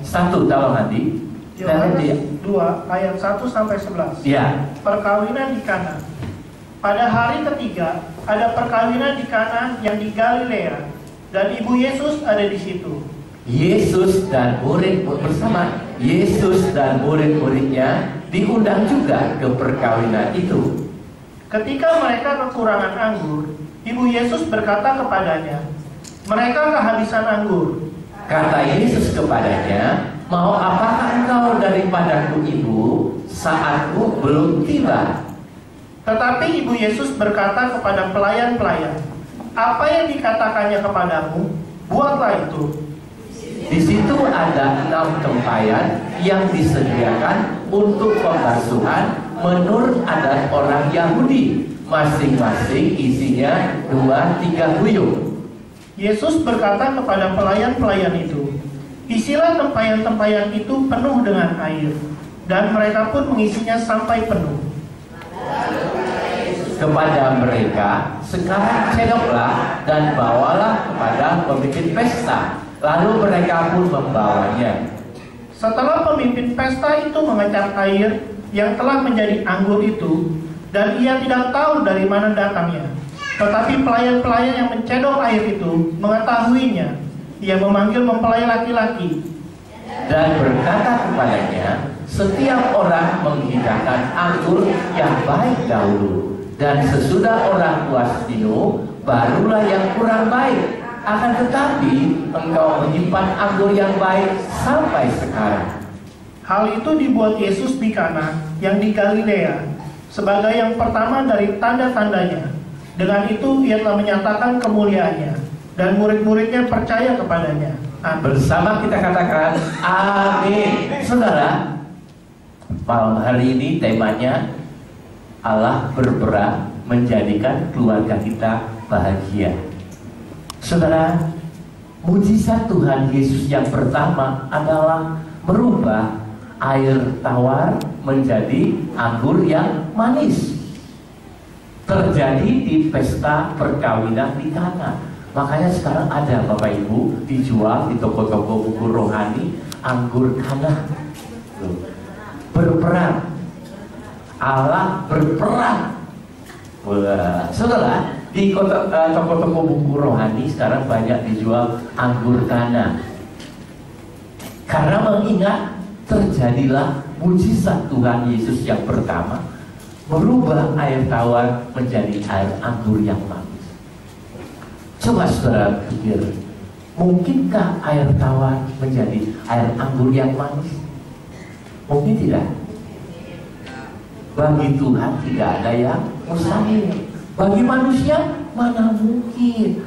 1 tolong nanti. Yohanes 2 ayat 1 sampai 11. Ya. Perkawinan di Kana. Pada hari ketiga ada perkawinan di Kana yang di Galilea, dan ibu Yesus ada di situ. Yesus dan murid bersama Yesus dan murid-muridnya diundang juga ke perkawinan itu. Ketika mereka kekurangan anggur, ibu Yesus berkata kepadanya, "Mereka kehabisan anggur." Kata Yesus kepadanya, "Mau apakah engkau daripadaku, ibu? Saatku belum tiba." Tetapi ibu Yesus berkata kepada pelayan-pelayan, "Apa yang dikatakannya kepadamu, buatlah itu." Di situ ada 6 tempayan yang disediakan untuk pembasuhan menurut adat orang Yahudi. Masing-masing isinya 2-3 guyung. Yesus berkata kepada pelayan-pelayan itu, "Isilah tempayan-tempayan itu penuh dengan air." Dan mereka pun mengisinya sampai penuh. Kepada mereka, "Sekarang cedoklah dan bawalah kepada pemimpin pesta." Lalu mereka pun membawanya. Setelah pemimpin pesta itu mengecap air yang telah menjadi anggur itu, dan ia tidak tahu dari mana datangnya. Tetapi pelayan-pelayan yang mencedok air itu mengetahuinya. Ia memanggil mempelai laki-laki Dan berkata kepadanya, "Setiap orang menghidangkan anggur yang baik dahulu, dan sesudah orang puas minum, barulah yang kurang baik. Akan tetapi engkau menyimpan anggur yang baik sampai sekarang." Hal itu dibuat Yesus di Kana yang di Galilea sebagai yang pertama dari tanda-tandanya. Dengan itu ia telah menyatakan kemuliaannya, dan murid-muridnya percaya kepadanya. Amin. Bersama kita katakan amin. Saudara, malam hari ini temanya Allah berperan menjadikan keluarga kita bahagia. Saudara, mujizat Tuhan Yesus yang pertama adalah merubah air tawar menjadi anggur yang manis. Terjadi di pesta perkawinan di Kana. Makanya sekarang ada Bapak Ibu dijual di toko-toko buku rohani anggur Kana. Berperang. Allah berperang. Wah, saudara, di toko-toko buku rohani sekarang banyak dijual anggur Kana. Karena mengingat terjadilah mujizat Tuhan Yesus yang pertama, merubah air tawar menjadi air anggur yang manis. Coba saudara pikir, mungkinkah air tawar menjadi air anggur yang manis? Mungkin tidak. Bagi Tuhan tidak ada yang mustahil. Bagi manusia mana mungkin.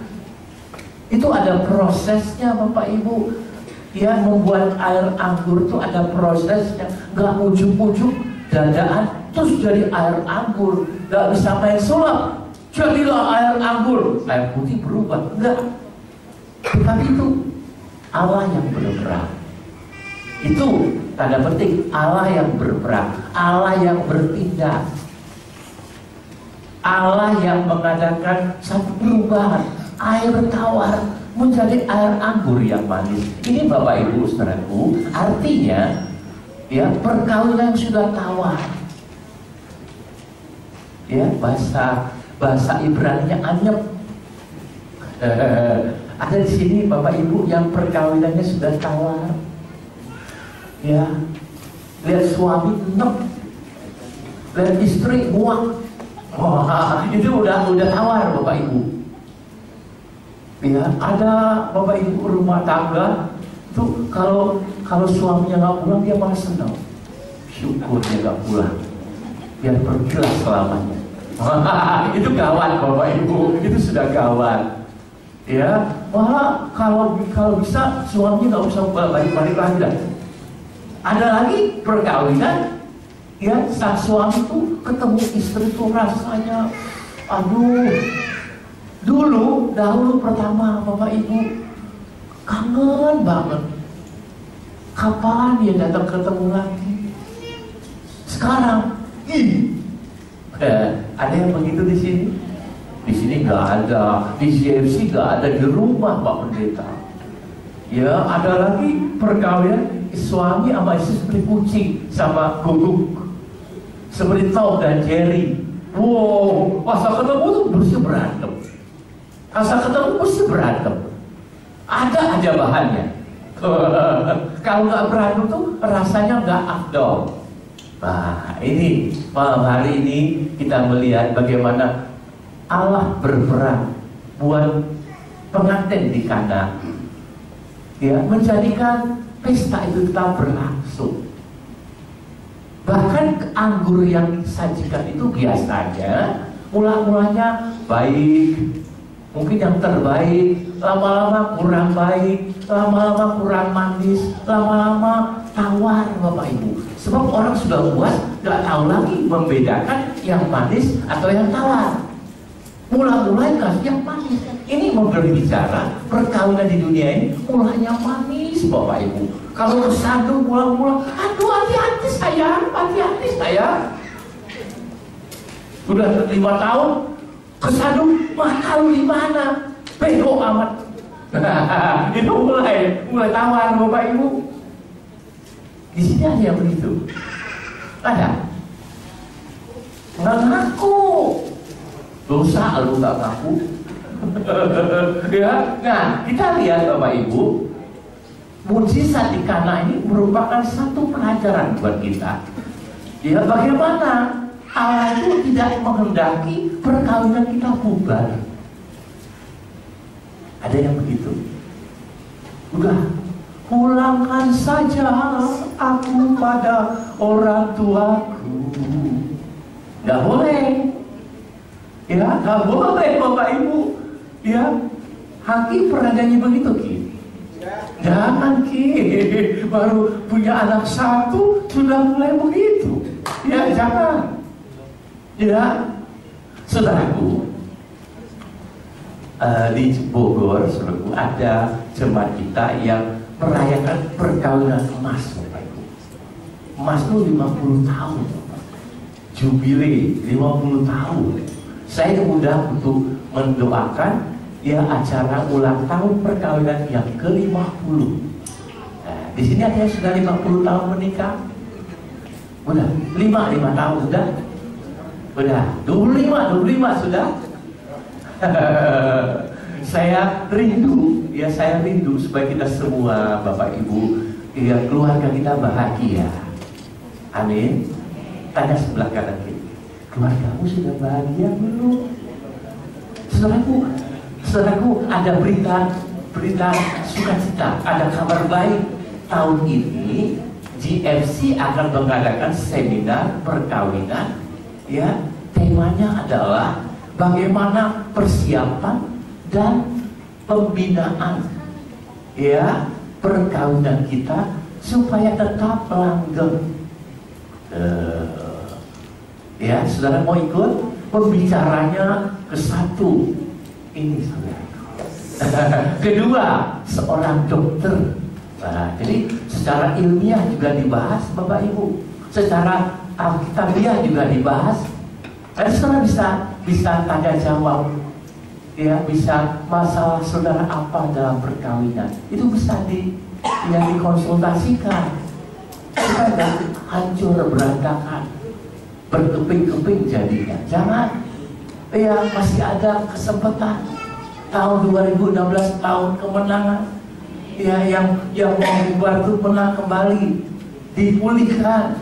Itu ada prosesnya Bapak Ibu. Ya, membuat air anggur itu ada prosesnya. Gak ujuk-ujuk dadaan terus jadi air anggur. Gak bisa main sulap, jadilah air anggur. Air putih berubah. Enggak. Tetapi itu Allah yang berperan. Itu tanda penting, Allah yang berperan, Allah yang bertindak, Allah yang mengadakan satu perubahan. Air tawar menjadi air anggur yang manis. Ini Bapak Ibu saudaraku, artinya ya perkawinan sudah tawar. Ya, bahasa Ibrani-nya anyep. Ada di sini Bapak Ibu yang perkawinannya sudah tawar. Ya, lihat suami enek, lihat istri muak. Wah, itu udah tawar Bapak Ibu. Ya, ada Bapak Ibu rumah tangga itu kalau suaminya nggak pulang dia malah senang. Syukur dia nggak pulang, biar pergilah selamanya. Itu gawat Bapak Ibu, itu sudah gawat. Ya, malah kalau bisa suaminya nggak usah balik-balik lagi dah. Ada lagi perkawinan, ya sang suami itu ketemu istri itu rasanya, aduh, dahulu pertama Bapak Ibu kangen banget. Kapan dia datang ketemu lagi? Sekarang, ada yang begitu di sini? Di sini nggak ada, di CFC nggak ada, di rumah Pak Pendeta. Ya, ada lagi perkawinan. suami sama istri seperti kucing sama guguk, seperti Tom dan Jerry. Wow, asal ketemu tuh mesti berantem. Asal ketemu mesti berantem. Ada aja bahannya. Kalau nggak berantem tuh rasanya nggak afdol. Nah, ini malam hari ini kita melihat bagaimana Allah berperan buat pengantin di Kana, ya, menjadikan pesta itu tetap berlangsung. Bahkan anggur yang disajikan itu biasanya mula-mulanya baik, mungkin yang terbaik, lama-lama kurang baik, lama-lama kurang manis, lama-lama tawar, Bapak Ibu. Sebab orang sudah puas, gak tahu lagi membedakan yang manis atau yang tawar. Mula-mulanya kasih yang manis. Ini berbicara perkawinan di dunia ini mulanya manis, Bapak Ibu. Kalau kesandung mula-mula, aduh hati-hati sayang, hati-hati sayang. Udah 5 tahun kesandung, mahal di mana? Bego amat. Itu mulai tawar, Bapak Ibu. Di sini ada yang begitu. Ada. Nggak ngaku. Dosa lu nggak ngaku. Ya, nah kita lihat Bapak Ibu, mujizat di Kana ini merupakan satu pelajaran buat kita. Ya, bagaimana Allah itu tidak menghendaki perkawinan kita bubar. Ada yang begitu. Udah, pulangkan saja aku pada orang tuaku. Nggak boleh. Ya, nggak boleh Bapak Ibu. Ya, Hakim pernah nyanyi begitu, Ki. Jangan, Ki, baru punya anak satu sudah mulai begitu. Ya, jangan. Ya, saudaraku, di Bogor, saudaraku, ada jemaat kita yang merayakan perkawinan emas, Bapak Ibu. Emas itu 50 tahun, jubilei 50 tahun. Saya diundang untuk mendoakan ya acara ulang tahun perkawinan yang ke-50. Nah, di sini ada yang sudah 50 tahun menikah. Udah, 5 tahun sudah. Udah, 25 sudah. Saya rindu supaya kita semua Bapak Ibu, ya, keluarga kita bahagia. Amin. Tanya sebelah kanan kita, keluargamu sudah bahagia belum? Saudaraku, ada berita sukacita, ada kabar baik. Tahun ini GFC akan mengadakan seminar perkawinan. Ya, temanya adalah bagaimana persiapan dan pembinaan ya perkawinan kita supaya tetap langgeng. Ya, saudara mau ikut? Pembicaranya ke-1 ini, saudara. Kedua, seorang dokter. Nah, jadi secara ilmiah juga dibahas, Bapak Ibu. Secara alkitabiah juga dibahas. Dan saudara bisa tanya jawab. Ya, bisa masalah saudara apa dalam perkawinan. Itu bisa dikonsultasikan. Kita hancur berantakan, berkeping-keping jadinya. Jangan. Ya, masih ada kesempatan. Tahun 2016 tahun kemenangan. Ya, yang mau bubar itu menang kembali, dipulihkan.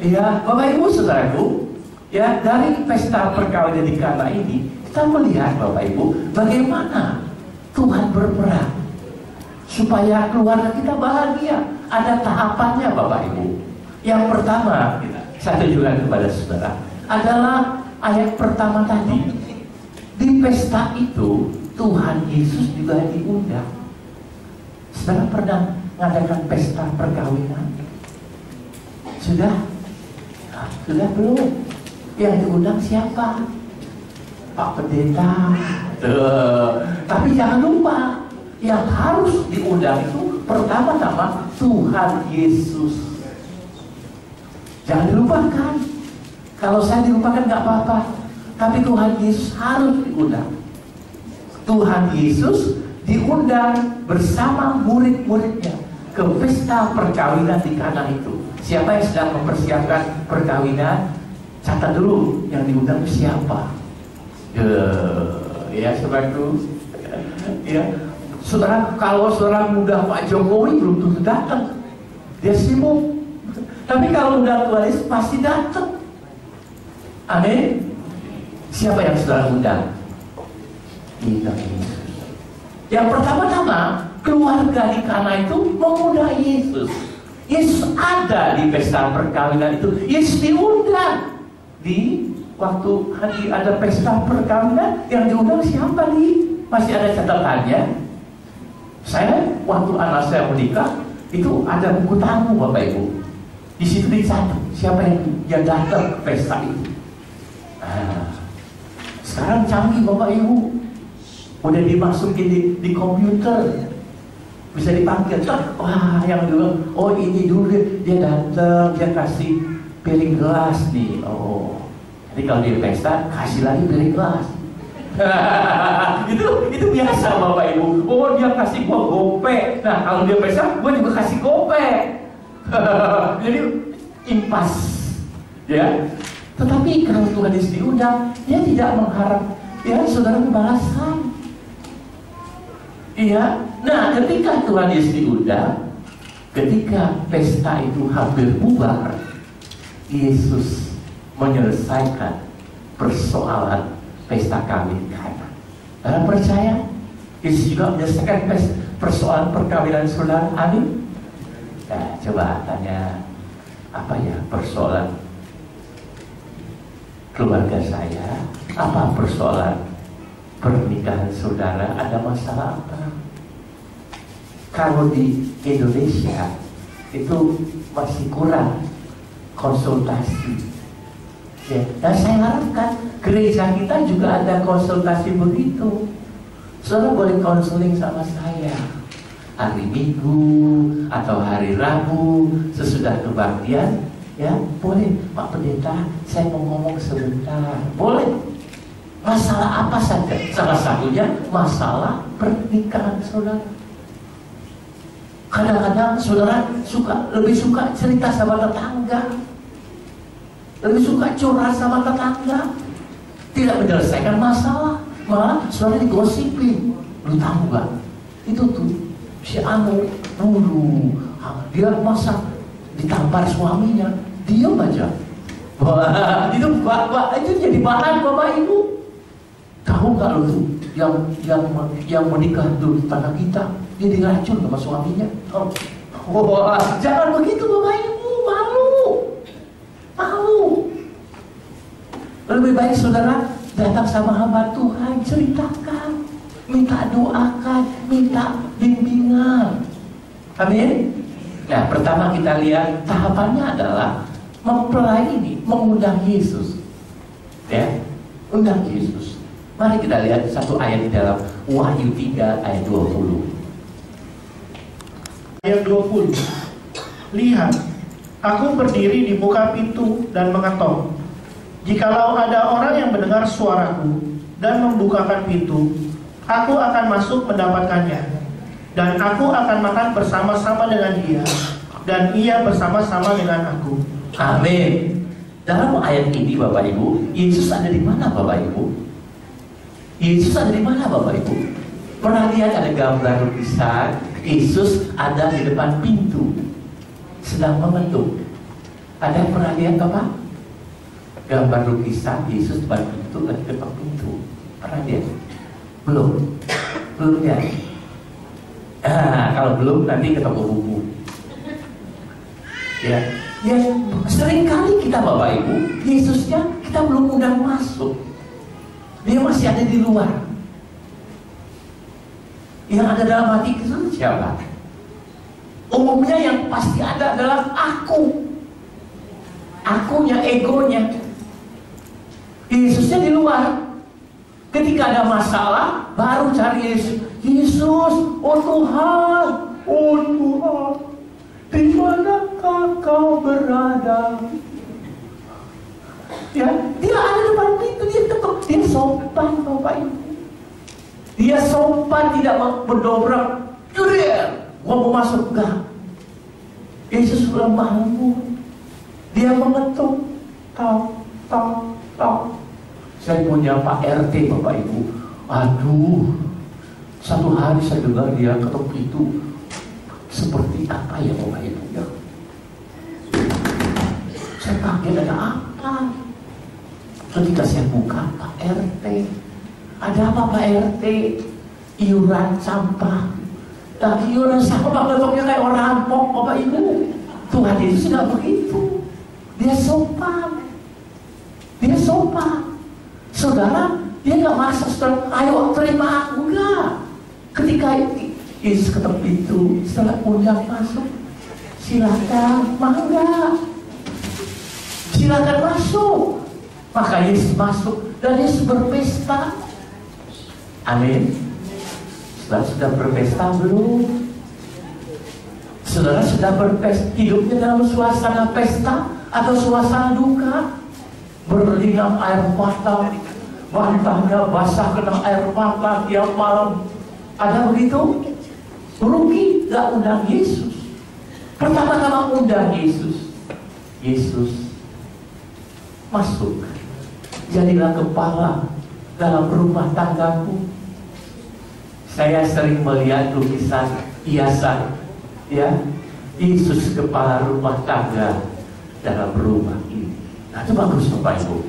Ya, Bapak Ibu saudaraku, ya, dari pesta perkawinan di Kana ini kita melihat Bapak Ibu bagaimana Tuhan berperan supaya keluarga kita bahagia. Ada tahapannya Bapak Ibu. Yang pertama, saya tunjukkan kepada saudara, adalah ayat pertama tadi. Di pesta itu Tuhan Yesus juga diundang. Saudara pernah mengadakan pesta perkawinan? Sudah? Nah, sudah belum? Yang diundang siapa? Pak Pendeta. Tapi jangan lupa, yang harus diundang itu pertama-tama Tuhan Yesus. Jangan dilupakan. Kalau saya dilupakan nggak apa-apa, tapi Tuhan Yesus harus diundang. Tuhan Yesus diundang bersama murid-muridnya. ke pesta perkawinan di Kana itu. Siapa yang sedang mempersiapkan perkawinan? Catat dulu yang diundang siapa. Ya saudaraku, ya saudara, kalau saudara muda Pak Jokowi belum tentu datang, dia sibuk. Tapi kalau undang Tuhan Yesus pasti datang. Amin. Siapa yang saudara undang? Kita Yesus. Yang pertama-tama, keluarga di Kana itu mengundang Yesus. Yesus ada di pesta perkawinan itu. Yesus diundang. Di waktu hari ada pesta perkawinan, yang diundang siapa nih? Masih ada catatannya. Saya waktu anak saya menikah itu ada buku tamu Bapak Ibu. Di situ dicatat siapa yang datang ke pesta itu. Sekarang canggih Bapak Ibu, udah dimasukin di komputer, bisa dipanggil. Wah, yang dulu, oh ini dulu dia datang, dia kasih piring gelas nih. Oh, jadi kalau dia pesta kasih lagi piring gelas. itu biasa Bapak Ibu. Oh, dia kasih gua gope. Nah, kalau dia pesta, gua juga kasih gope. Jadi impas, ya. Tetapi kalau Tuhan Yesus diundang, dia tidak mengharap ya saudara balasan. Iya. Nah, ketika Tuhan Yesus diundang, ketika pesta itu hampir bubar, Yesus menyelesaikan persoalan pesta kawin Kana. Saudara percaya? Yesus juga menyelesaikan persoalan perkawinan saudara. Amin. Nah, coba tanya, apa ya persoalan keluarga saya? Apa persoalan pernikahan saudara? Ada masalah apa? Kalau di Indonesia itu masih kurang konsultasi. Ya, dan saya harapkan gereja kita juga ada konsultasi begitu. Saudara boleh konseling sama saya hari Minggu atau hari Rabu sesudah kebaktian, ya boleh Pak Pendeta, saya mau ngomong sebentar, boleh. Masalah apa saja, salah satunya masalah pernikahan saudara. Kadang-kadang saudara lebih suka cerita sama tetangga, lebih suka curhat sama tetangga, tidak menyelesaikan masalah, malah saudara digosipin. Lu tahu gak? Itu tuh si Anu dulu dia masak ditampar suaminya, diam aja. Wah, itu jadi bahan Bapak Ibu. Tahu gak lu tuh yang menikah dulu tetangga kita, dia diracun sama suaminya. Wah, jangan begitu Bapak Ibu, malu. Lebih baik saudara datang sama hamba Tuhan, ceritakan, minta doakan, minta bimbingan. Amin. Nah, pertama kita lihat tahapannya adalah mempelai mengundang Yesus. Ya, undang Yesus. Mari kita lihat satu ayat di dalam Wahyu 3 ayat 20. Ayat 20. Lihat, aku berdiri di muka pintu dan mengetok. Jikalau ada orang yang mendengar suaraku dan membukakan pintu, aku akan masuk mendapatkannya, dan aku akan makan bersama-sama dengan dia, dan ia bersama-sama dengan aku. Amin. Dalam ayat ini Bapak Ibu, Yesus ada di mana Bapak Ibu? Yesus ada di mana Bapak Ibu? Pernah lihat ada gambar lukisan Yesus ada di depan pintu sedang mengetuk. Ada yang pernah lihat Bapak? Gambar lukisan Yesus depan pintu lagi ketok pintu. Pernah lihat? Belum lihat. Kalau belum nanti ketok buku. Ya, sering kali kita Bapak Ibu, Yesusnya kita belum undang masuk. Dia masih ada di luar. Yang ada dalam hati kita siapa? Umumnya yang pasti ada adalah aku. Akunya, egonya. Yesusnya di luar. Ketika ada masalah, baru cari Yesus. Yesus, oh Tuhan, di manakah kau berada? Ya, dia ada depan pintu, dia ketuk, dia sopan Bapak Ibu. Dia sopan, tidak berdobrak. Gua mau masuk, enggak. Yesus lemah lembut. Dia mengetuk, tau. Saya punya Pak RT, Bapak Ibu. Aduh, satu hari saya dengar dia ketuk itu seperti apa ya Bapak Ibu ya? Saya kaget, ada apa? Ketika saya buka, Pak RT. Ada apa Pak RT? Iuran sampah. Nah, iuran sampah bentuknya kayak orang rampok, Bapak Ibu. Tuhan Yesus tidak begitu. Dia sopan. Dia sopan. Saudara, dia nggak masak, saudara, ayo terima aku, enggak. Ketika Yesus ketuk itu, setelah undang masuk, silakan, mangga. Silakan masuk. Maka Yesus masuk dan Yesus berpesta. Amin. Saudara sudah berpesta belum? Saudara sudah berpesta, hidupnya dalam suasana pesta atau suasana duka? Berlinang air mata, bantalnya basah kena air mata tiap malam. Ada begitu? Rugi gak undang Yesus. Pertama-tama undang Yesus. Yesus masuk. Jadilah kepala dalam rumah tanggaku. Saya sering melihat lukisan hiasan, ya, Yesus kepala rumah tangga dalam rumah ini. Nah, itu bagus Bapak Ibu.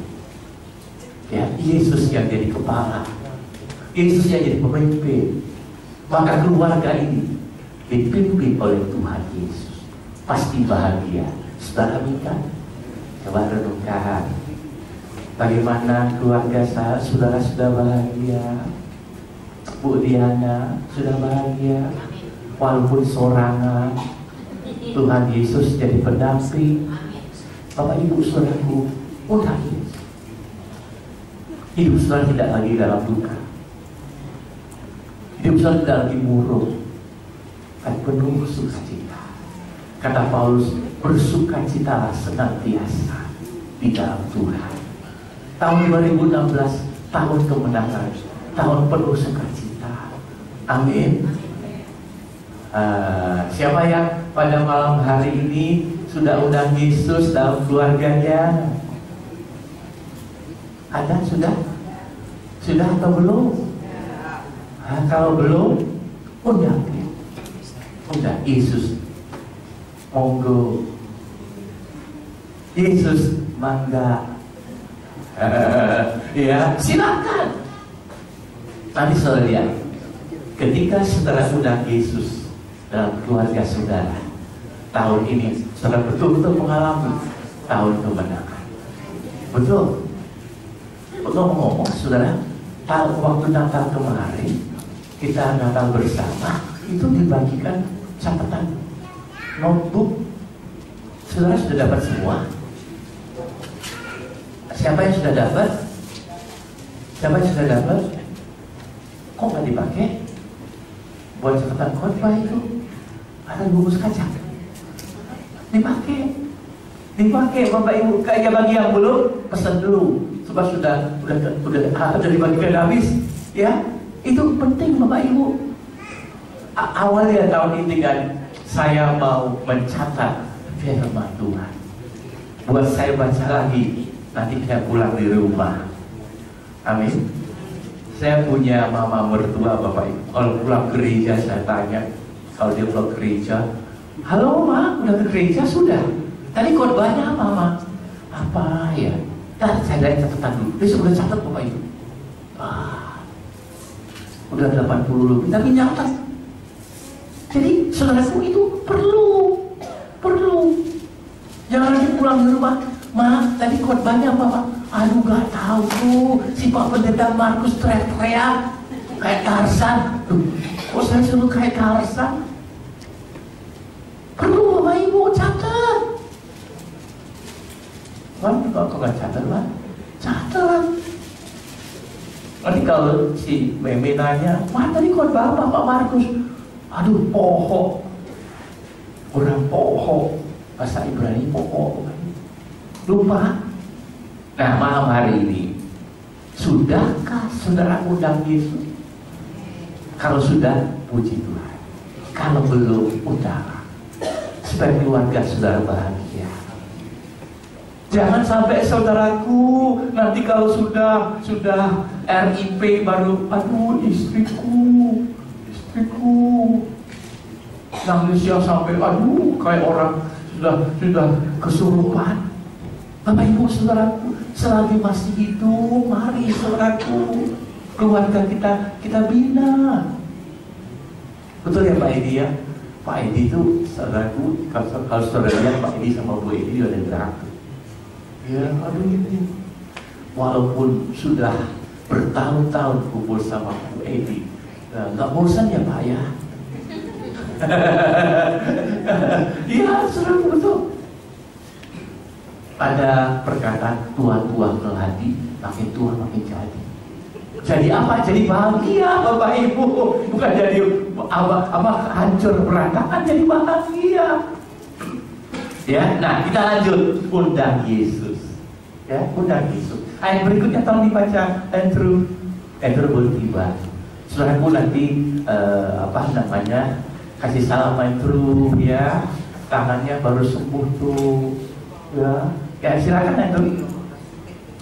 Ya, Yesus yang jadi kepala, Yesus yang jadi pemimpin. Maka keluarga ini dipimpin oleh Tuhan Yesus. Pasti bahagia. Saudara minta, coba renungkan. Bagaimana keluarga saudara sudah bahagia? Bu Diana sudah bahagia, walaupun sorangan. Tuhan Yesus jadi pendamping. Bapak Ibu saudaraku, undang Yesus. Hidup saudara tidak lagi dalam duka. Hidup saudara tidak lagi murung, tapi penuh sukacita. Kata Paulus, bersukacitalah senantiasa di dalam Tuhan. Tahun 2016, tahun kemenangan, tahun penuh sukacita. Amin. Siapa yang pada malam hari ini sudah undang Yesus dalam keluarganya? Ada sudah? Sudah atau belum? Kalau belum, undang Yesus. Monggo. Yesus mangga. Ya, silakan. Nanti saudara lihat, ketika saudara undang Yesus dalam keluarga saudara, tahun ini saudara betul-betul mengalami tahun kemenangan. Betul. Ngomong-ngomong saudara, waktu Natal kemarin kita Natal bersama, itu dibagikan catatan notebook. Saudara sudah dapat semua? Siapa yang sudah dapat? Siapa yang sudah dapat? Kok nggak dipakai? Buat catatan khotbah itu ada bungkus kaca. Dipakai Bapak Ibu. Kayak bagi yang belum, pesan dulu. Sebab sudah dibagikan habis. Ya, itu penting Bapak Ibu. Awalnya tahun ini kan saya mau mencatat firman Tuhan. Buat saya baca lagi. Nanti saya pulang di rumah. Amin. Saya punya mama mertua Bapak Ibu. Kalau pulang ke gereja saya tanya, kalau dia pulang ke gereja, halo Ma, udah ke gereja? Sudah. Tadi khotbahnya apa Ma? Apa ya? Ntar saya lihat catatan dulu. Dia sudah catat Bapak Ibu. Udah 80 lebih, tapi nyatat. Jadi saudaraku itu perlu. Jangan lagi pulang di rumah. Ma, tadi khotbahnya apa Pak? Aduh gak tahu tuh, si Pak Pendeta Markus teriak-teriak kayak Tarzan. Kok saya suruh kayak Tarzan? Perlu Bapak Ibu catat. Kok gak catat Pak? Catat. Nanti kalau si Meme nanya, wah tadi khotbah apa Pak Markus? Aduh poho. Orang poho, bahasa Ibrani poho. Lupa. Nah malam hari ini, sudahkah saudara undang Yesus? Kalau sudah, puji Tuhan. Kalau belum, udahlah. supaya keluarga saudara bahagia. Jangan sampai saudaraku nanti kalau sudah RIP baru, aduh istriku nangisnya sampai aduh kayak orang sudah kesurupan. Bapak Ibu saudaraku, selagi masih hidup, mari saudaraku, keluarga kita bina. Betul ya Pak Edi ya? Pak Edi itu saudaraku, kalau saudara lihat Pak Edi sama Bu Edi ada berantem. Ya, aduh ini. Walaupun sudah bertahun-tahun kumpul sama Bu Edi, nggak bosan ya Pak ya? Iya, saudaraku betul. Ada perkataan tua-tua keladi, makin tua makin jadi. Jadi apa? Jadi bahagia Bapak Ibu. Bukan jadi apa hancur berantakan, jadi bahagia. Ya, nah kita lanjut. Undang Yesus. Ya, undang Yesus. Ayat berikutnya tolong dibaca. Andrew belum tiba. Saudaraku nanti kasih salam Andrew ya. Tangannya baru sembuh tuh. Ya, silakan Andrew.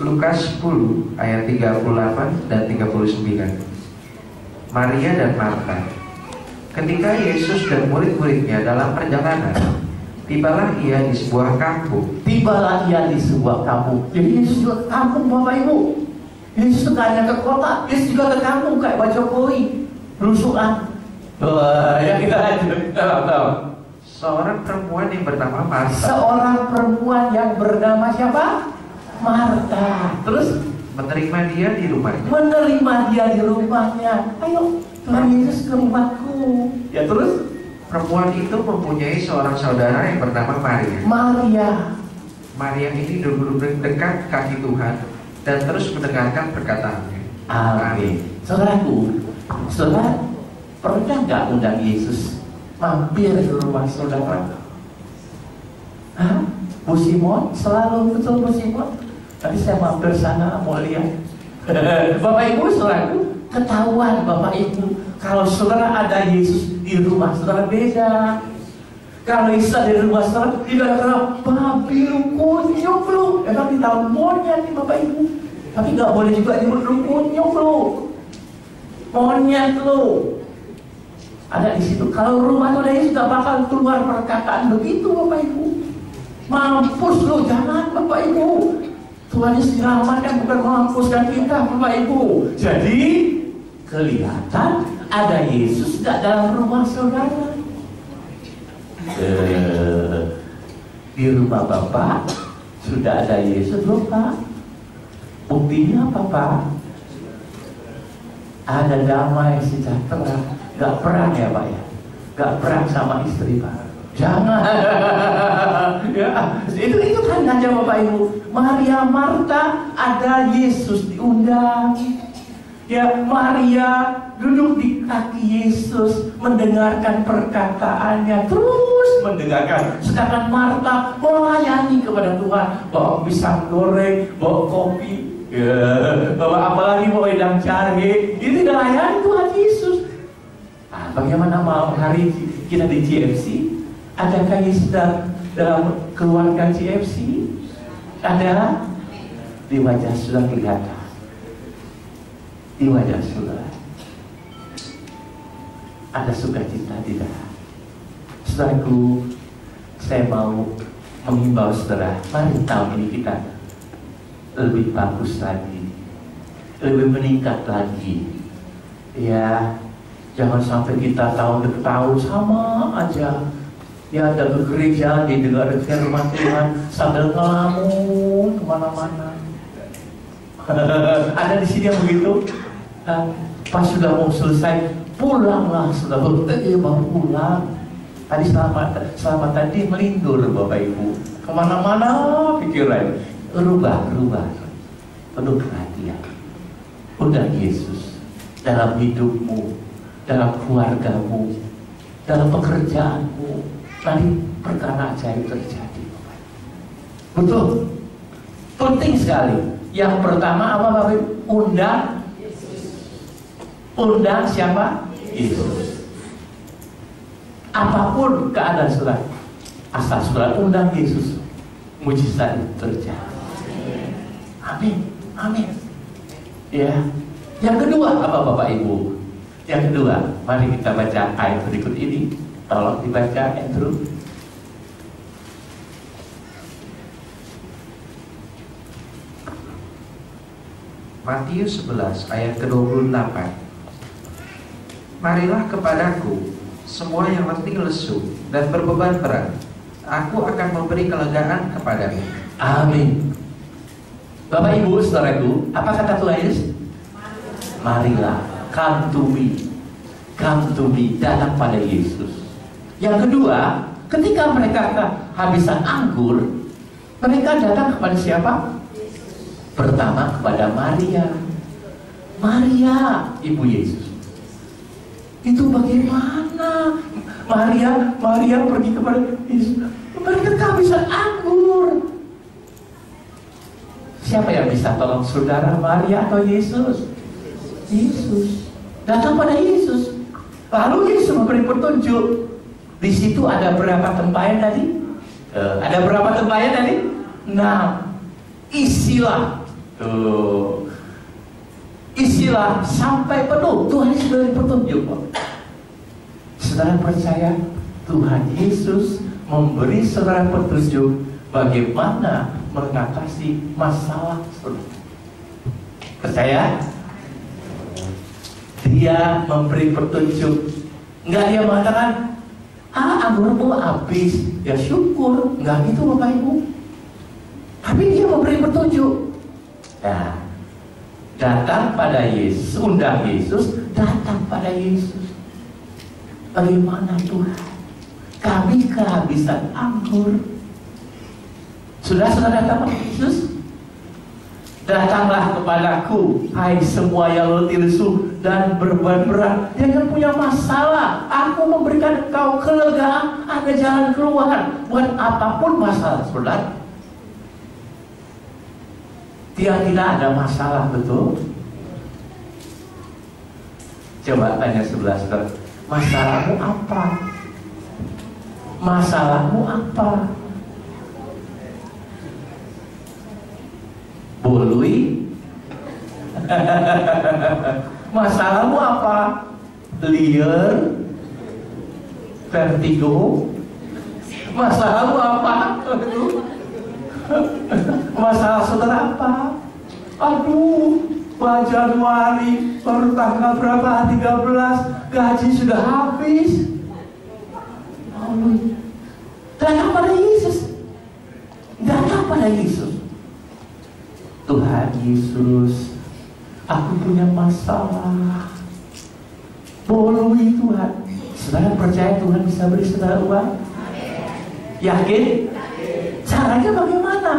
Lukas 10 ayat 38 dan 39. Maria dan Marta. Ketika Yesus dan murid-muridnya dalam perjalanan, tibalah ia di sebuah kampung. Jadi Yesus juga ke kampung Bapak Ibu. Yesus juga hanya ke kota, Yesus juga ke kampung kayak Pak Jokowi, belusukan. Ya kita lanjut. Seorang perempuan yang bernama Marta. Seorang perempuan yang bernama siapa? Marta. Terus menerima dia di rumahnya. Ayo, Tuhan Yesus ke rumahku. Ya terus perempuan itu mempunyai seorang saudara yang bernama Maria. Maria ini duduk dekat kaki Tuhan dan terus mendengarkan perkataannya. Amin. Saudaraku, saudara pernah nggak undang Yesus mampir ke rumah saudara? Hah? Bu Simon, selalu betul Bu Simon. Tadi saya mampir sana mau lihat. Bapak Ibu saudaraku, ketahuan Bapak Ibu kalau saudara ada Yesus di rumah saudara beda. Kalau Yesus ada di rumah saudara tidak ada babi lu kunyuk lu. Emang di tahun monyet nih Bapak Ibu. Tapi nggak boleh juga nyebut lu kunyuk lu. Monyet lu. Ada di situ. Kalau rumah saudara Yesus nggak bakal keluar perkataan begitu Bapak Ibu. Mampus lu, jangan Bapak Ibu. Tuhan Yesus diselamatkan bukan memampuskan kita Bapak Ibu. Jadi kelihatan ada Yesus gak dalam rumah saudara. Di rumah Bapak sudah ada Yesus belum Pak? Buktinya apa Pak? Ada damai sejahtera. Gak perang ya Pak ya? Gak perang sama istri Pak. Jangan. Ya, itu tandanya Bapak Ibu. Maria Marta ada Yesus diundang. Ya, Maria duduk di kaki Yesus mendengarkan perkataannya, terus mendengarkan. Sedangkan Marta melayani kepada Tuhan, bawa pisang goreng, bawa kopi, ya, bawa apalagi bawa wedang jahe. Itu melayani Tuhan Yesus. Nah, bagaimana malam hari kita di GFC? Adakah Yesus dalam keluarga GFC? Ada. Di wajah sudah kelihatan. Di wajah saudara ada sukacita tidak? Saudaraku, saya mau mengimbau saudara, mari tahun ini kita lebih bagus lagi, lebih meningkat lagi. Ya, jangan sampai kita tahun ke tahun sama aja. Ya, ada ke gereja, didengar firman Tuhan sambil ngelamun kemana-mana. Ada di sini yang begitu. Pas sudah mau selesai, pulanglah sudah baru pulang. Tadi selamat tadi melindur Bapak Ibu. Kemana-mana pikiran. Rubah. Penuh perhatian. Undang Yesus dalam hidupmu, dalam keluargamu, dalam pekerjaanmu. Nanti perkara ajaib terjadi. Betul. Penting sekali. Yang pertama apa Bapak Ibu? Undang siapa? Yesus. Apapun keadaan saudara, Asal saudara undang Yesus, mujizat itu terjadi. Amin, amin. Ya, yang kedua apa Bapak Ibu? Yang kedua, mari kita baca ayat berikut ini. Tolong dibaca, Andrew. Matius 11 ayat ke-28. Marilah kepadaku semua yang letih lesu dan berbeban berat, aku akan memberi kelegaan kepadamu. Amin. Bapak Ibu, saudaraku, apa kata Tuhan Yesus? Marilah, come to me, datang pada Yesus. Yang kedua, ketika mereka kehabisan anggur, mereka datang kepada siapa? Pertama kepada Maria. Maria, ibu Yesus. Itu bagaimana? Maria pergi kepada Yesus. Mereka kehabisan anggur. Siapa yang bisa tolong saudara, Maria atau Yesus? Yesus. Datang pada Yesus. Lalu Yesus memberi petunjuk. Di situ ada berapa tempayan tadi? Ada berapa tempayan tadi? 6. Isilah. Isilah sampai penuh. Tuhan Yesus memberi petunjuk. Saudara percaya Tuhan Yesus memberi saudara petunjuk bagaimana mengatasi masalah saudara. Percaya? Dia memberi petunjuk. Enggak dia mengatakan, anggurmu habis, ya syukur. Enggak gitu Bapak Ibu. Tapi dia memberi petunjuk. Nah, datang pada Yesus, undang Yesus, datang pada Yesus. Bagaimana Tuhan? Kami kehabisan anggur. Sudah datang pada Yesus? Datanglah kepadaku, hai semua yang letih lesu dan berbeban berat, yang punya masalah. Aku memberikan engkau kelegaan, ada jalan keluar buat apapun masalah, saudara. Dia tidak ada masalah, betul? Coba tanya sebelah saudara, masalahmu apa? Masalahmu apa? Bolui? Masalahmu apa? Liar? Vertigo? Masalahmu apa? Masalah saudara apa? Aduh, Januari baru tanggal berapa? 13, gaji sudah habis. Datang pada Yesus. Datang pada Yesus. Tuhan Yesus, aku punya masalah. Bolui Tuhan. Saudara percaya Tuhan bisa beri saudara uang? Yakin? Caranya bagaimana?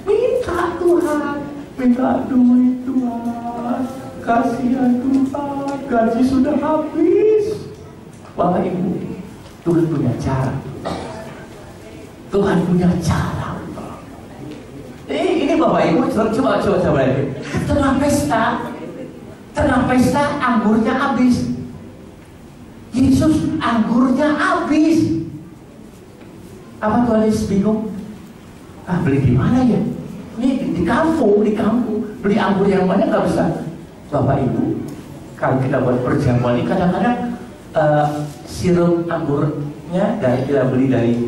Minta Tuhan, minta duit Tuhan, kasihan Tuhan, gaji sudah habis. Bapak Ibu, Tuhan punya cara. Tuhan punya cara. Ini Bapak Ibu, coba ini. Tengah pesta anggurnya habis. Yesus anggurnya habis. Apa Tuhan Yesus bingung? Beli di mana ya? Ini di kampung, beli anggur yang banyak nggak bisa. Bapak Ibu, kalau kita buat perjamuan ini kadang-kadang sirup anggurnya kita beli dari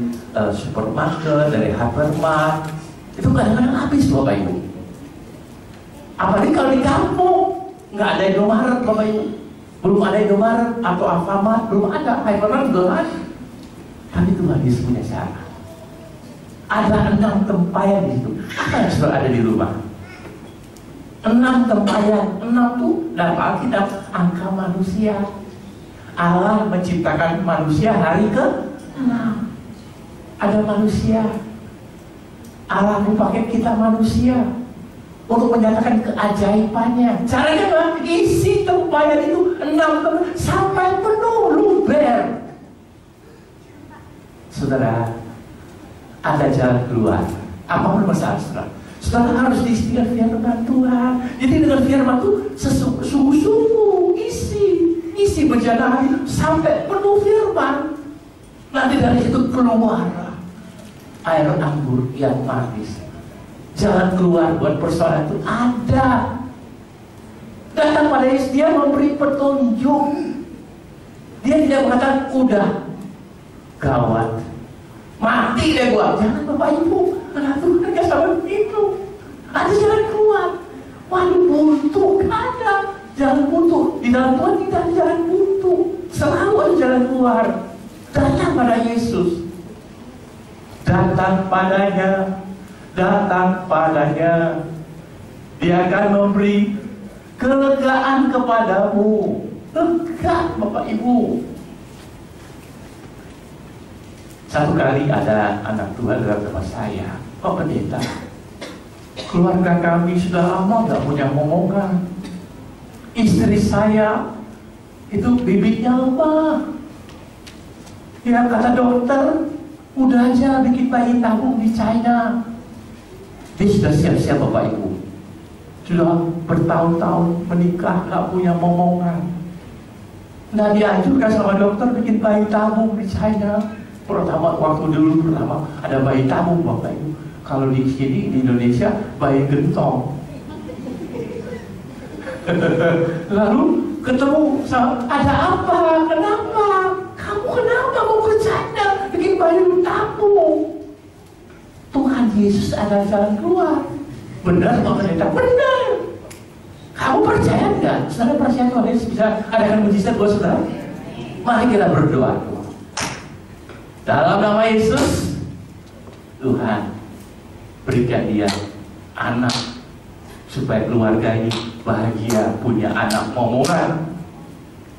supermarket, dari hypermart, itu kadang-kadang habis Bapak Ibu. Apalagi kalau di kampung nggak ada Indomaret Bapak Ibu, belum ada Indomaret atau Alfamart, belum ada, hypermart belum ada. Tapi Tuhan Yesus punya cara. Ada 6 tempayan di situ. Apa yang sudah ada di rumah? 6 tempayan. 6 itu dalam Alkitab angka manusia. Allah menciptakan manusia hari ke-6. Ada manusia. Allah pakai kita manusia untuk menyatakan keajaibannya. Caranya apa? Isi tempayan itu 6 tempayan sampai penuh, luber. Saudara, ada jalan keluar. Apapun masalah saudara, saudara harus diisi dengan firman Tuhan. Jadi dengan firman itu sungguh-sungguh isi berjalan sampai penuh firman. Nanti dari situ keluar air anggur yang manis. Jalan keluar buat persoalan itu ada. Datang pada Yesus, dia memberi petunjuk. Dia tidak mengatakan udah gawat, mati deh gua. Jangan Bapak Ibu, karena Tuhan gak sama begitu. Ada jalan keluar. Waduh, buntu ada jalan buntu. Di dalam Tuhan tidak ada jalan buntu. Selalu ada jalan keluar. Datang pada Yesus. Datang padanya. Datang padanya. Dia akan memberi kelegaan kepadamu. Lega Bapak Ibu. Satu kali ada anak Tuhan dalam tempat saya, Pak Pendeta, keluarga kami sudah lama gak punya momongan. Istri saya itu bibitnya lemah. Ya kata dokter, udah aja bikin bayi tabung di China. Dia sudah siap-siap Bapak Ibu. Sudah bertahun-tahun menikah gak punya momongan. Nah dianjurkan sama dokter bikin bayi tabung di China. Pertama waktu dulu ada bayi tabung Bapak Ibu. Kalau di sini di Indonesia bayi gentong. Lalu ketemu sama, ada apa? Kenapa? Kamu kenapa mau ke China bikin bayi tabung? Tuhan Yesus ada jalan keluar. Benar Pak Pendeta? Benar. Kamu percaya nggak? Saudara percaya Tuhan Yesus bisa adakan mujizat buat saudara? Mari kita berdoa. Dalam nama Yesus, Tuhan berikan dia anak supaya keluarga ini bahagia punya anak momongan.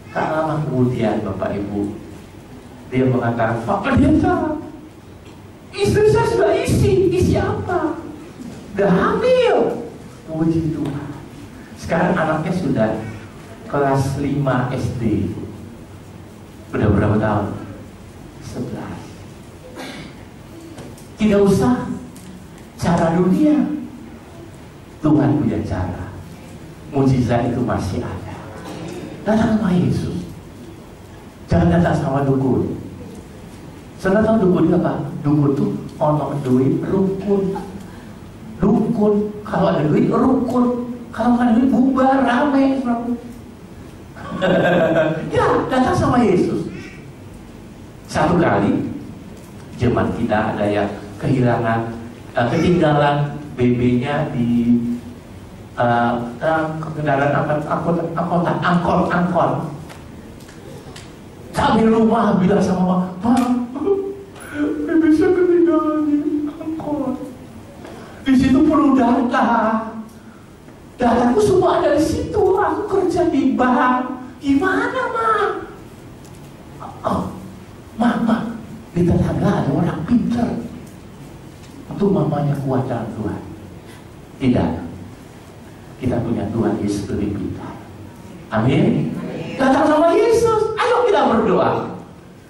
Tak lama kemudian Bapak Ibu, dia mengatakan, Pak Pendeta, istri saya sudah isi apa? Udah hamil. Puji Tuhan. Sekarang anaknya sudah kelas 5 SD. Udah berapa tahun? 11. Tidak usah cara dunia. Tuhan punya cara. Mujizat itu masih ada. Datang sama Yesus. Jangan datang sama dukun. Saudara tahu dukun itu apa? Dukun itu ono duit rukun. Rukun. Kalau ada duit rukun. Kalau nggak ada duit bubar rame. Ya datang sama Yesus. Satu kali jemaat kita ada yang ketinggalan BB-nya di kendaraan angkot. Sampai rumah bilang sama Pak, BB saya ketinggalan di angkot. Di situ perlu data. Dataku semua ada di situ. Aku kerja di bank. Gimana, Ma? Mama, di tetangga ada orang pintar. Untuk mamanya kuat dalam Tuhan. Tidak. Kita punya Tuhan Yesus lebih pintar. Amin. Datang sama Yesus. Ayo kita berdoa.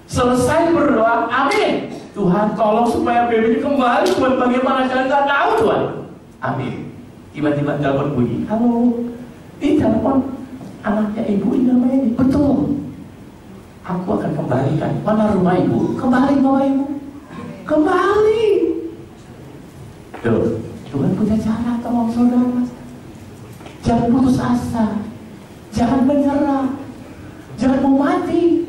Selesai berdoa, amin. Tuhan tolong supaya baby kembali. Tuhan bagaimana kalian gak tahu Tuhan. Amin. Tiba-tiba telepon bunyi. Halo. Ini telepon anaknya ibu ini namanya ini. Betul. Aku akan kembalikan. Mana rumah ibu? Kembali bawa ibu. Kembali. Tuh, Tuhan punya cara tolong saudara. Jangan putus asa. Jangan menyerah. Jangan mau mati.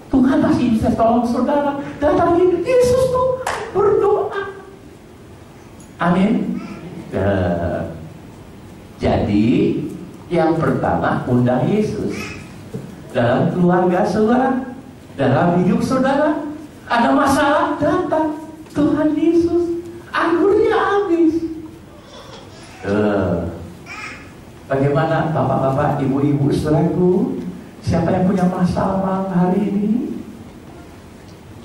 Tuhan pasti bisa tolong saudara. Datangi Yesus tuh berdoa. Amin. Jadi yang pertama undang Yesus dalam keluarga saudara, dalam hidup saudara. Ada masalah, datang Tuhan Yesus. Anggurnya habis. Bagaimana bapak-bapak, ibu-ibu saudaraku? Siapa yang punya masalah malam hari ini?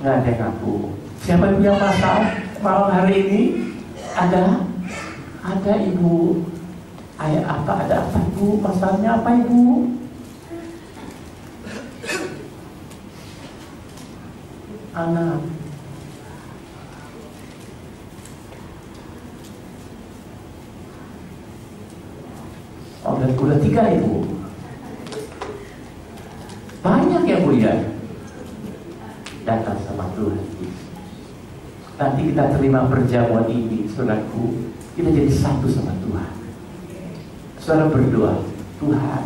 Nggak ada yang ngaku. Siapa yang punya masalah malam hari ini? Ada ibu. Ada apa ibu? Masalahnya apa ibu? Anak. Oh, dan udah 3 ibu. Banyak yang mulia datang sama Tuhan. Tuhan Yesus. Nanti kita terima perjamuan ini, saudaraku, kita jadi satu sama Tuhan. Saudara berdoa, Tuhan,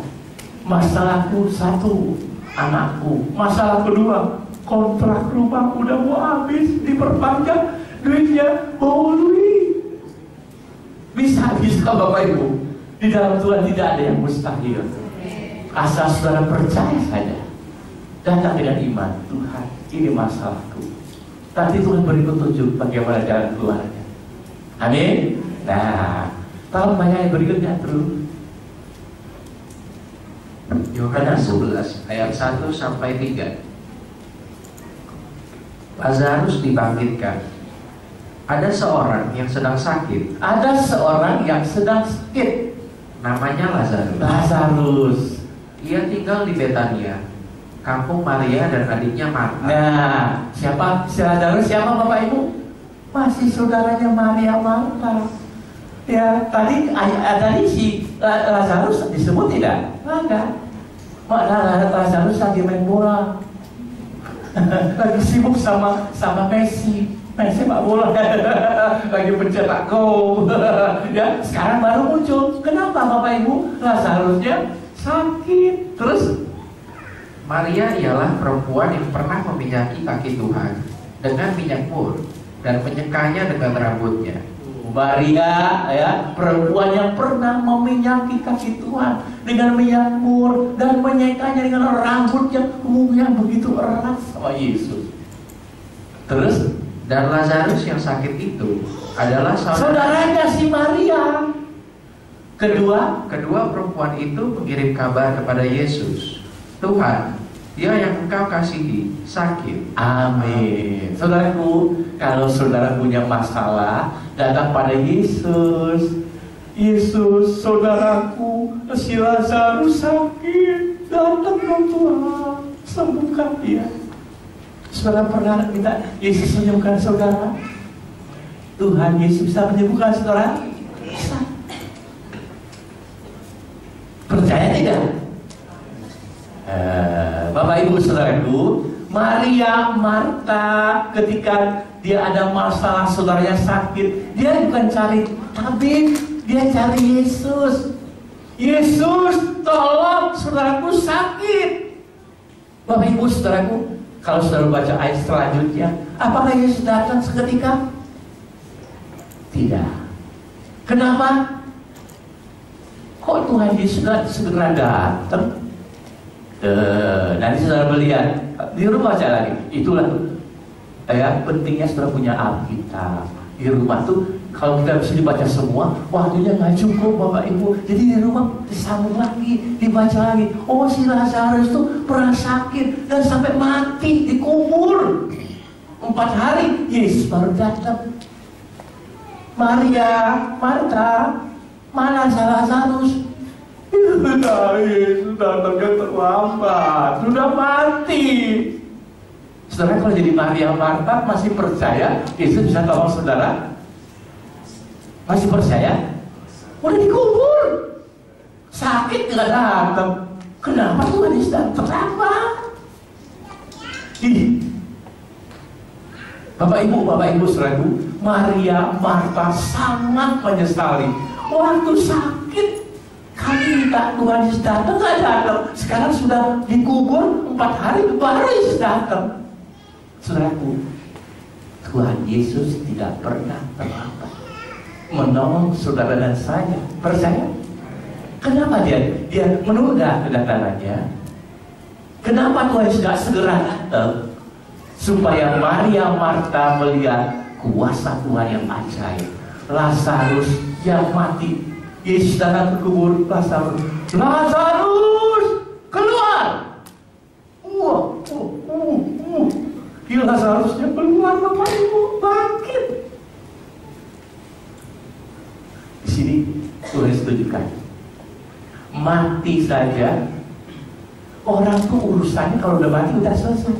masalahku satu, anakku. Masalah kedua, kontrak rumah udah mau habis, diperpanjang, duitnya duit. Bisa Bapak Ibu. Di dalam Tuhan tidak ada yang mustahil. Asal saudara percaya saja, datang dengan iman. Tuhan, ini masalahku. Nanti Tuhan beri petunjuk bagaimana jalan keluarnya. Amin. Nah, tahun banyak yang berikutnya terus. Yohanes 11 ayat 1 sampai 3. Lazarus dibangkitkan. Ada seorang yang sedang sakit. Ada seorang yang sedang sakit. Namanya Lazarus. Lazarus. Ia tinggal di Betania, kampung Maria dan adiknya Marta. Nah, siapa si Lazarus? Siapa Bapak Ibu? Masih saudaranya Maria Marta. Ya, tadi si Lazarus disebut tidak? Ada. Lazarus lagi main bola. Lagi sibuk sama Messi. Main sepak bola. Lagi mencetak gol. Ya, sekarang baru muncul. Kenapa Bapak Ibu? Lazarusnya sakit. Terus Maria ialah perempuan yang pernah meminyaki kaki Tuhan dengan minyak mur dan menyekanya dengan rambutnya. Maria, ya, perempuan yang pernah meminyaki kaki Tuhan dengan minyak mur dan menyekanya dengan rambut yang begitu erat sama Yesus. Terus, dan Lazarus yang sakit itu adalah saudaranya si Maria. Kedua perempuan itu mengirim kabar kepada Yesus, Tuhan, dia yang engkau kasihi sakit. Amin. Saudaraku, kalau saudara punya masalah, datang pada Yesus. Yesus, saudaraku, si Lazarus sakit, datang ke Tuhan, sembuhkan dia. Saudara pernah minta Yesus menyembuhkan saudara? Tuhan Yesus bisa menyembuhkan saudara? Bisa. Percaya tidak? Bapak Ibu saudaraku, Maria Marta ketika dia ada masalah, saudaranya sakit, dia bukan cari tabib, dia cari Yesus. Yesus, tolong saudaraku sakit. Bapak Ibu saudaraku, kalau saudara baca ayat selanjutnya, apakah Yesus datang seketika? Tidak. Kenapa? Kok Tuhan Yesus segera datang? Nanti saudara melihat di rumah baca lagi. Itulah ya pentingnya saudara punya Alkitab di rumah tuh. Kalau kita bisa dibaca semua, waktunya nggak cukup Bapak Ibu. Jadi di rumah disambung lagi, dibaca lagi. Oh, si Lazarus tuh pernah sakit dan sampai mati dikubur 4 hari. Yesus baru datang. Maria, Marta, mana Lazarus? Yesus datangnya terlambat, sudah mati. Saudara kalau jadi Maria Marta masih percaya Yesus bisa tolong saudara? Masih percaya? Udah dikubur, sakit nggak datang. Kenapa Tuhan Yesus datang terlambat? Bapak Ibu saudaraku, Maria Marta sangat menyesali. Waktu sakit kami minta Tuhan Yesus datang, nggak datang. Sekarang sudah dikubur 4 hari, baru Yesus datang. Saudaraku, Tuhan Yesus tidak pernah terlambat menolong saudara dan saya. Percaya? Kenapa dia menunda kedatangannya? Kenapa Tuhan Yesus tidak segera datang? Supaya Maria Marta melihat kuasa Tuhan yang ajaib. Lazarus yang mati, Yesus datang ke kubur. Lazarus keluar. Lazarusnya keluar, Bapak Ibu, bangkit. Di sini Tuhan tunjukkan, mati saja orang tuh urusannya kalau udah mati udah selesai,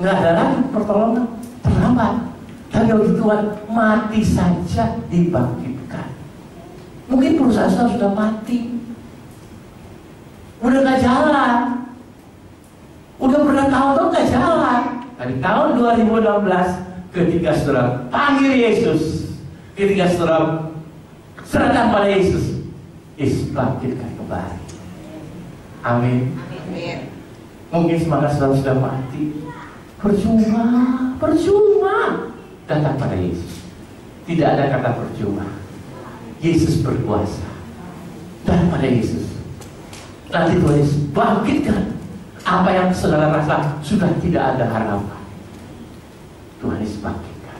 nggak ada lagi pertolongan, terlambat. Tapi kalau Tuhan mati saja dibangkitkan. Mungkin perusahaan sudah mati, udah nggak jalan, udah bertahun-tahun nggak jalan, Dari tahun 2016 ketika saudara panggil Yesus, ketika saudara serahkan pada Yesus, Yesus bangkitkan kembali. Amin. Mungkin semangat saudara sudah mati, percuma datang pada Yesus. Tidak ada kata percuma. Yesus berkuasa. Dan pada Yesus, nanti Tuhan Yesus bangkitkan apa yang saudara rasa sudah tidak ada harapan. Tuhan Yesus bangkitkan.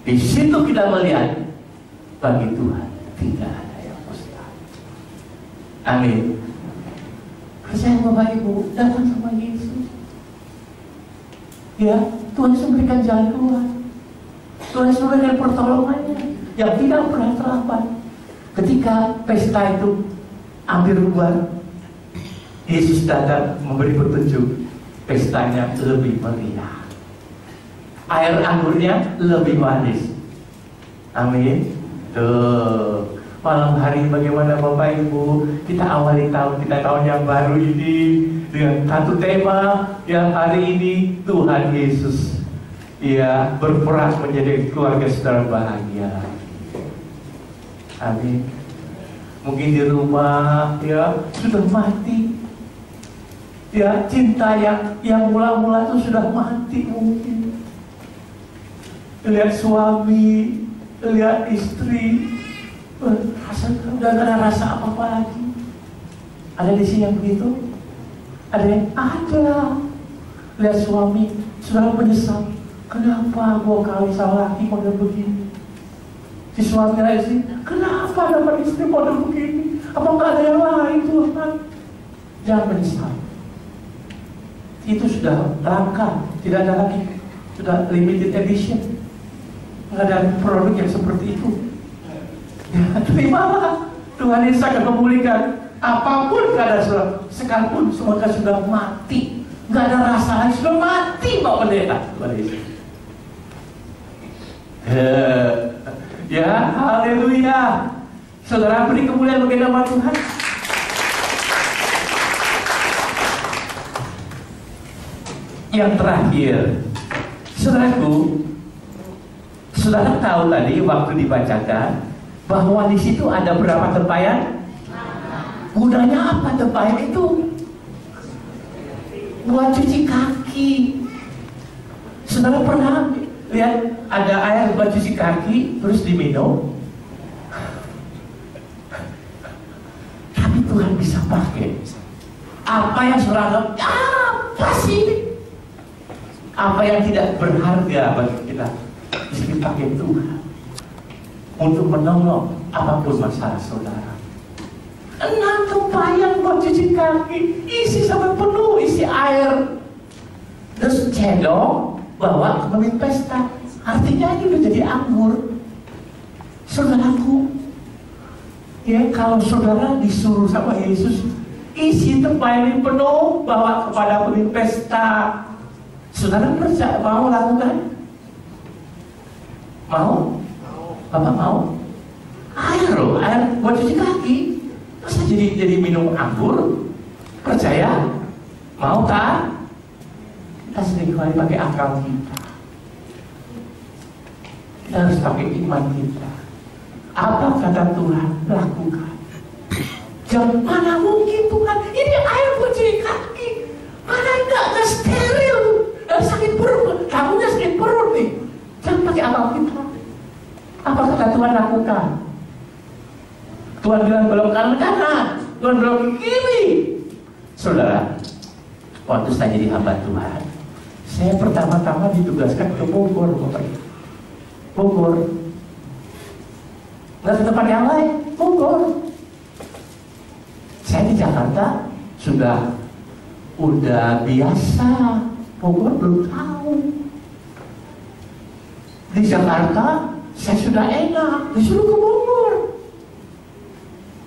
Di situ kita melihat bagi Tuhan tidak ada yang mustahil. Amin. Percaya Bapak Ibu, datang sama Yesus. Ya, Tuhan Yesus memberikan jalan keluar. Tuhan Yesus memberikan pertolongannya yang tidak pernah terlambat. Ketika pesta itu hampir bubar, Yesus datang memberi petunjuk. Pestanya lebih meriah, air anggurnya lebih manis. Amin. Tuh, malam hari bagaimana Bapak Ibu, kita awali tahun, kita tahun yang baru ini dengan satu tema yang hari ini Tuhan Yesus ya berperan menjadi keluarga saudara bahagia. Amin. Mungkin di rumah ya sudah mati, ya cinta yang mula-mula itu sudah mati. Mungkin lihat suami, lihat istri, udah gak ada rasa apa-apa lagi. Ada di sini yang begitu? Ada yang ada. Lihat suami, sudah menyesal. Kenapa gua kawin sama laki model begini? Si suami lagi sih, kenapa dapat istri model begini? Apa nggak ada yang lain Tuhan? Jangan menyesal. Itu sudah langka, tidak ada lagi, sudah limited edition. Nggak ada produk yang seperti itu. Ya, terimalah. Tuhan Yesus akan memulihkan apapun keadaan saudara. Sekalipun semoga sudah mati, nggak ada rasa lagi, sudah mati Pak Pendeta. Tuhan Yesus. Ya, haleluya. Saudara, beri kemuliaan bagi nama Tuhan. Yang terakhir, saudaraku, saudara tahu tadi waktu dibacakan bahwa di situ ada berapa tempayan? Gunanya apa tempayan itu? Buat cuci kaki. Saudara pernah lihat ada air buat cuci kaki terus diminum? Tapi Tuhan bisa pakai apa yang saudara anggap apa sih? Apa yang tidak berharga bagi kita bisa dipakai Tuhan untuk menolong apapun masalah saudara. 6 tempayan buat cuci kaki, isi sampai penuh, isi air. Terus cendol bawa ke pemimpin pesta. Artinya ini udah jadi anggur. Saudaraku, ya kalau saudara disuruh sama Yesus isi tempayan ini penuh bawa kepada pemimpin pesta, saudara percaya mau lakukan? Mau? Bapak mau? Air loh, air buat cuci kaki. Masa jadi minum anggur? Percaya? Mau tak? Kita sering kali pakai akal kita. Kita harus pakai iman kita. Apa kata Tuhan? Lakukan. Jangan, mana mungkin Tuhan, ini air buat cuci kaki. Mana enggak steril. Sakit perut, kamunya sakit perut nih. Jangan pakai akal kita. Apa kata Tuhan lakukan? Tuhan bilang belum kanan, Tuhan belum kiri. Saudara, waktu saya jadi hamba Tuhan, saya pertama-tama ditugaskan ke Bogor, Bapak Ibu. Bogor. Nggak ada tempat yang lain, Bogor. Saya di Jakarta udah biasa. Bogor belum tahu. Di Jakarta saya sudah enak, disuruh ke Bogor.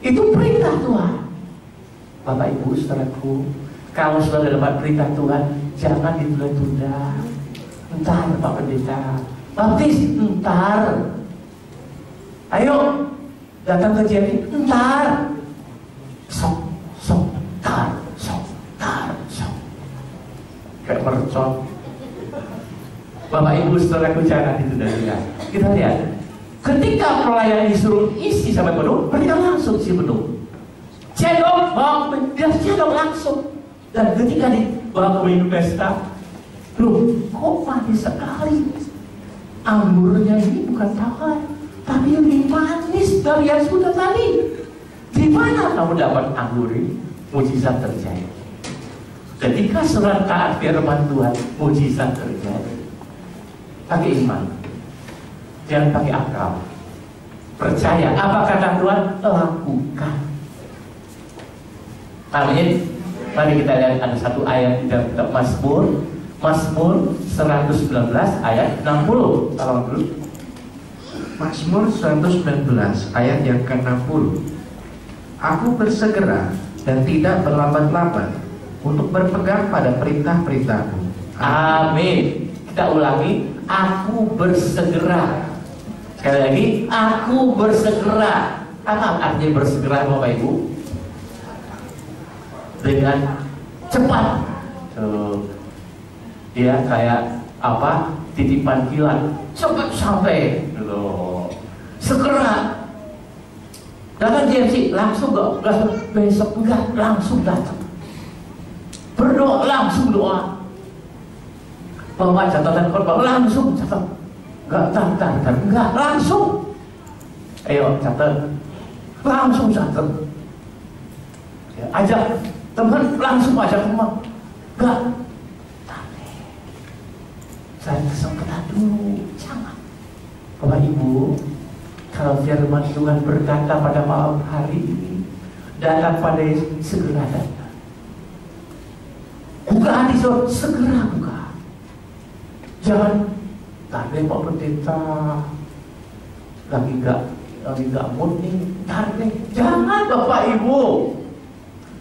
Itu perintah Tuhan. Bapak Ibu saudaraku, kalau sudah dapat perintah Tuhan, jangan ditunda-tunda. Entar Pak Pendeta, baptis entar. Ayo datang ke Jerry, entar. Tar. Kayak mercon. Bapak Ibu saudaraku jangan itu dan lihat. Kita lihat. Ketika pelayan disuruh isi sampai penuh, mereka langsung isi penuh. Cendol, dia cendol langsung. Dan ketika dibawa ke minum pesta, loh, kok manis sekali? Anggurnya ini bukan tawar, tapi lebih manis dari yang sudah tadi. Di mana kamu dapat anggur ini? Mujizat terjadi. Ketika surat taat firman Tuhan, mujizat terjadi. Pakai iman, jangan pakai akal. Percaya apa kata Tuhan, lakukan. Amin. Mari kita lihat ada satu ayat di dalam kitab Mazmur 119 ayat 60. Tolong dulu. Mazmur 119 ayat yang ke-60. Aku bersegera dan tidak berlambat-lambat untuk berpegang pada perintah-perintahmu. Amin. Kita ulangi, aku bersegera. Sekali lagi, aku bersegera. Apa artinya bersegera, Bapak Ibu? Dengan cepat. Dia kayak apa? Titipan kilat. Cepat sampai. Loh. Segera. Datang GMC langsung enggak besok enggak, langsung datang. Berdoa langsung doa. Bawa catatan korban langsung catat. Enggak langsung. Ayo catat. Langsung catat. Ya, ajak teman langsung ajak teman. Enggak. Saya kesempatan dulu. Jangan. Bapak Ibu, kalau firman Tuhan berkata pada malam hari ini, datang pada segera datang. Buka hati saudara, segera buka. Jangan tadi Pak Pendeta lagi nggak mood nih, tadi jangan Bapak Ibu.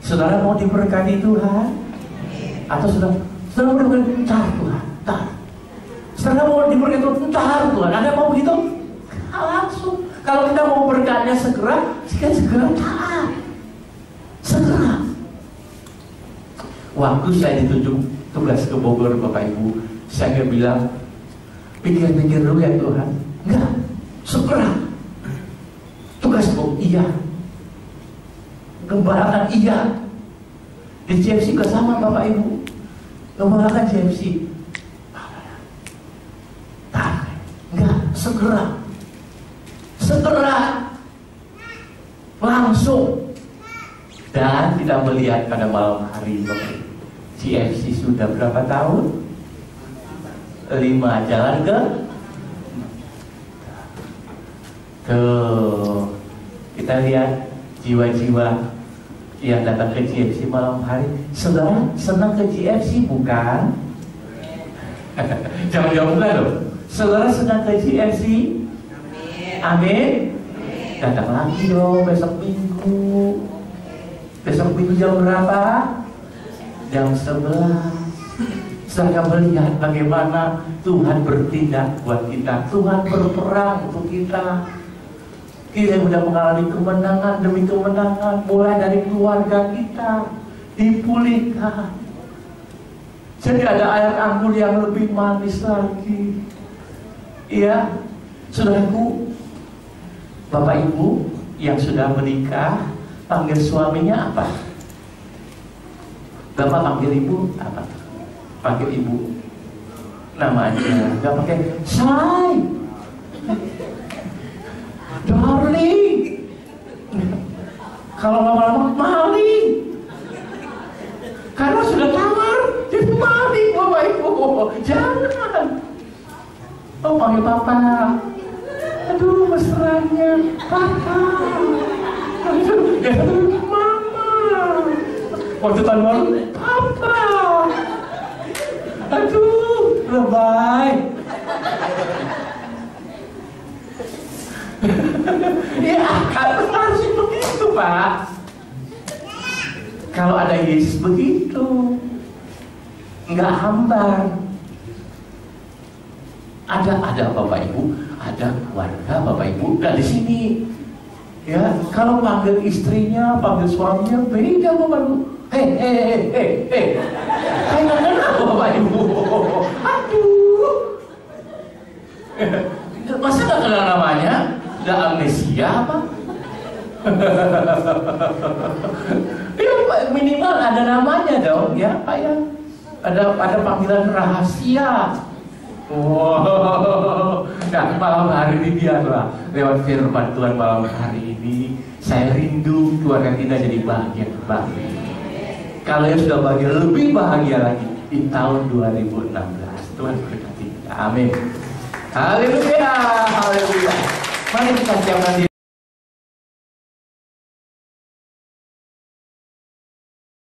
Saudara mau diberkati Tuhan, atau saudara mau diberkati Tuhan, saudara mau diberkati Tuhan, ada mau begitu? Langsung. Kalau kita mau berkatnya segera taat, segera. Waktu saya ditunjuk tugas ke Bogor, Bapak Ibu, saya bilang, pikir-pikir dulu ya Tuhan. Enggak, segera. Tugas Bu, iya. Gembalakan, iya. Di CFC ke sama Bapak Ibu. Gembalakan CFC. Enggak, segera. Langsung. Dan kita melihat pada malam hari ini, CFC sudah berapa tahun? 5 jalan ke kita lihat jiwa-jiwa yang datang ke GFC malam hari. Saudara senang ke GFC bukan? Jangan jawab bukan loh. Saudara senang ke GFC? Amin. Datang lagi loh besok minggu. Besok minggu jam berapa? Jam 11. Saya melihat bagaimana Tuhan bertindak buat kita. Tuhan berperang untuk kita. Kita sudah mengalami kemenangan demi kemenangan. Mulai dari keluarga kita dipulihkan. Jadi ada air anggur yang lebih manis lagi. Iya, saudaraku, Bapak Ibu yang sudah menikah, panggil suaminya apa? Bapak panggil ibu apa? Panggil ibu namanya, nggak pakai say, darling. Kalau lama-lama maling, karena sudah tawar jadi maling. Bapak Ibu jangan. Oh, panggil papa. Aduh mesranya papa. Aduh mama. Waktu tahun baru papa. Aduh, lebay. Ya, harus begitu, Pak. Kalau ada Yesus begitu, nggak hambar. Ada Bapak Ibu, ada keluarga Bapak Ibu, dan di sini, ya, kalau panggil istrinya, panggil suaminya beda Bapak Ibu. Hei, nggak kenal Bapak Ibu. Aduh, Masa nggak kenal namanya? Udah amnesia apa? Ya, minimal ada namanya dong, ya Pak ya. Ada panggilan rahasia. Wow. Nah, malam hari ini biarlah lewat firman Tuhan malam hari ini saya rindu keluarga kita jadi bahagia kembali. Kalau yang sudah bahagia, lebih bahagia lagi di tahun 2016. Tuhan berkati kita. Amin. Haleluya. Haleluya. Mari kita siapkan diri.